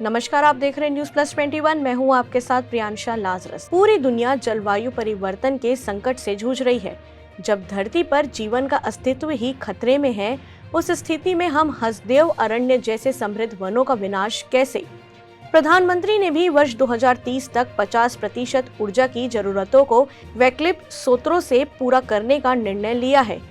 नमस्कार, आप देख रहे हैं न्यूज प्लस 21। मैं हूं आपके साथ प्रियांशा लाजरस। पूरी दुनिया जलवायु परिवर्तन के संकट से जूझ रही है। जब धरती पर जीवन का अस्तित्व ही खतरे में है, उस स्थिति में हम हसदेव अरण्य जैसे समृद्ध वनों का विनाश कैसे? प्रधानमंत्री ने भी वर्ष 2030 तक 50% ऊर्जा की जरूरतों को वैकल्पिक स्रोतों से पूरा करने का निर्णय लिया है।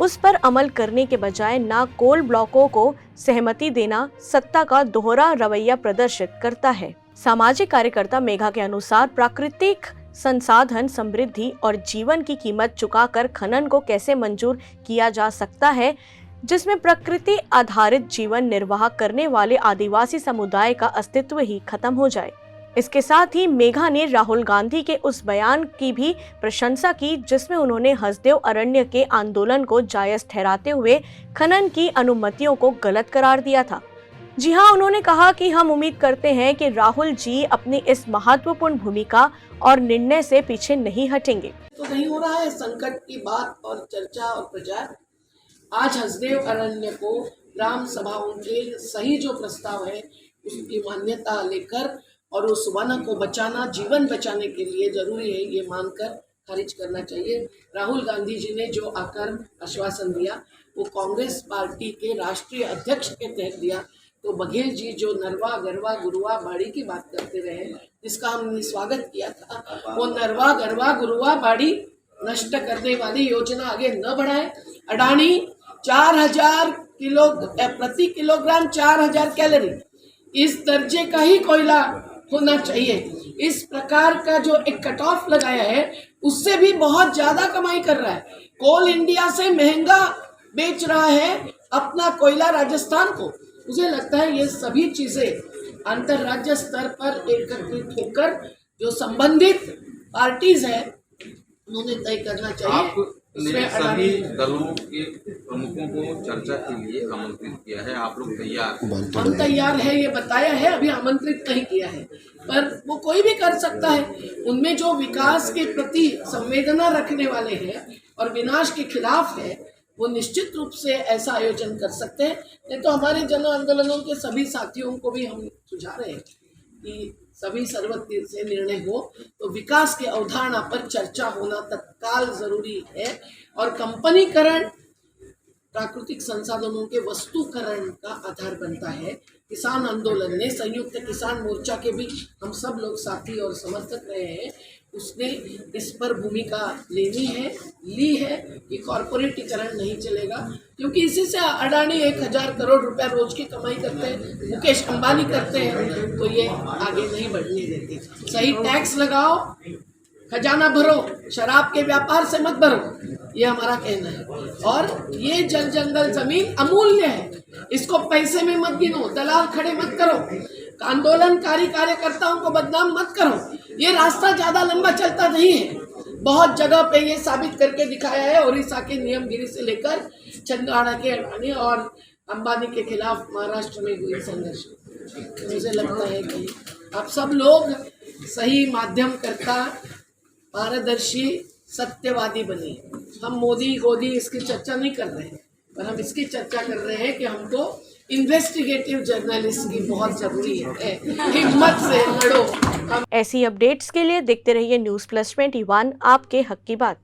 उस पर अमल करने के बजाय ना कोल ब्लॉकों को सहमति देना सत्ता का दोहरा रवैया प्रदर्शित करता है। सामाजिक कार्यकर्ता मेघा के अनुसार प्राकृतिक संसाधन समृद्धि और जीवन की कीमत चुकाकर खनन को कैसे मंजूर किया जा सकता है, जिसमें प्रकृति आधारित जीवन निर्वाह करने वाले आदिवासी समुदाय का अस्तित्व ही खत्म हो जाए। इसके साथ ही मेघा ने राहुल गांधी के उस बयान की भी प्रशंसा की जिसमें उन्होंने हसदेव अरण्य के आंदोलन को जायज ठहराते हुए खनन की अनुमतियों को गलत करार दिया था। जी हां, उन्होंने कहा कि हम उम्मीद करते हैं कि राहुल जी अपनी इस महत्वपूर्ण भूमिका और निर्णय से पीछे नहीं हटेंगे। तो नहीं हो रहा है संकट की बात और चर्चा और प्रचार। आज हसदेव अरण्य को ग्राम सभाओं के सही जो प्रस्ताव है उसकी मान्यता लेकर और उस वन को बचाना, जीवन बचाने के लिए जरूरी है ये मानकर खारिज करना चाहिए। राहुल गांधी जी ने जो आकर आश्वासन दिया वो कांग्रेस पार्टी के राष्ट्रीय अध्यक्ष के तहत दिया। तो बघेल जी जो नरवा गरवा गुरुआ बाड़ी की बात करते रहे, जिसका हमने स्वागत किया था, वो नरवा गरवा गुरुआ बाड़ी नष्ट करने वाली योजना आगे न बढ़ाए। अडानी 4000 किलो प्रति किलोग्राम 4000 कैलोरी, इस दर्जे का ही कोयला होना चाहिए। इस प्रकार का जो एक कट ऑफ लगाया है उससे भी बहुत ज्यादा कमाई कर रहा है। कोल इंडिया से महंगा बेच रहा है अपना कोयला राजस्थान को। मुझे लगता है ये सभी चीजें अंतरराज्य स्तर पर एकत्रित होकर जो संबंधित पार्टीज है उन्होंने तय करना चाहिए। ने सभी दलों के प्रमुखों को चर्चा के लिए आमंत्रित किया है, आप लोग तैयार? हम तैयार है, ये बताया है, अभी आमंत्रित नहीं किया है, पर वो कोई भी कर सकता है। उनमें जो विकास के प्रति संवेदना रखने वाले हैं और विनाश के खिलाफ है वो निश्चित रूप से ऐसा आयोजन कर सकते हैं। नहीं तो हमारे जन आंदोलनों के सभी साथियों को भी हम सुझा रहे हैं कि सभी सर्वत्र से निर्णय हो तो विकास के अवधारणा पर चर्चा होना तत्काल जरूरी है। और कंपनीकरण प्राकृतिक संसाधनों के वस्तुकरण का आधार बनता है। किसान आंदोलन ने, संयुक्त किसान मोर्चा के भी हम सब लोग साथी और समर्थक रहे हैं, उसने इस पर भूमिका ली है कि कॉर्पोरेटीकरण नहीं चलेगा, क्योंकि इसी से अडानी 1000 करोड़ रुपया रोज की कमाई करते हैं, मुकेश अंबानी करते हैं, तो ये आगे नहीं बढ़ने देते। सही टैक्स लगाओ, खजाना भरो, शराब के व्यापार से मत भरो, ये हमारा कहना है। और ये जल जंगल जमीन अमूल्य है, इसको पैसे में मत गिनो, दलाल खड़े मत करो, आंदोलनकारी कार्यकर्ताओं को बदनाम मत करो। ये रास्ता ज्यादा लंबा चलता नहीं है। बहुत जगह पे ये साबित करके दिखाया है। ओडिशा के नियमगिरी से लेकर छिंदवाड़ा के अडानी और अंबानी के खिलाफ महाराष्ट्र में हुई संघर्ष। मुझे लगता है कि आप सब लोग सही माध्यम करता, पारदर्शी, सत्यवादी बने। हम मोदी गोदी इसकी चर्चा नहीं कर रहे हैं, पर हम इसकी चर्चा कर रहे हैं कि हमको इन्वेस्टिगेटिव जर्नलिस्ट की बहुत जरूरी है। हिम्मत से लड़ो। ऐसी अपडेट्स के लिए देखते रहिए न्यूज प्लस 21, आपके हक की बात।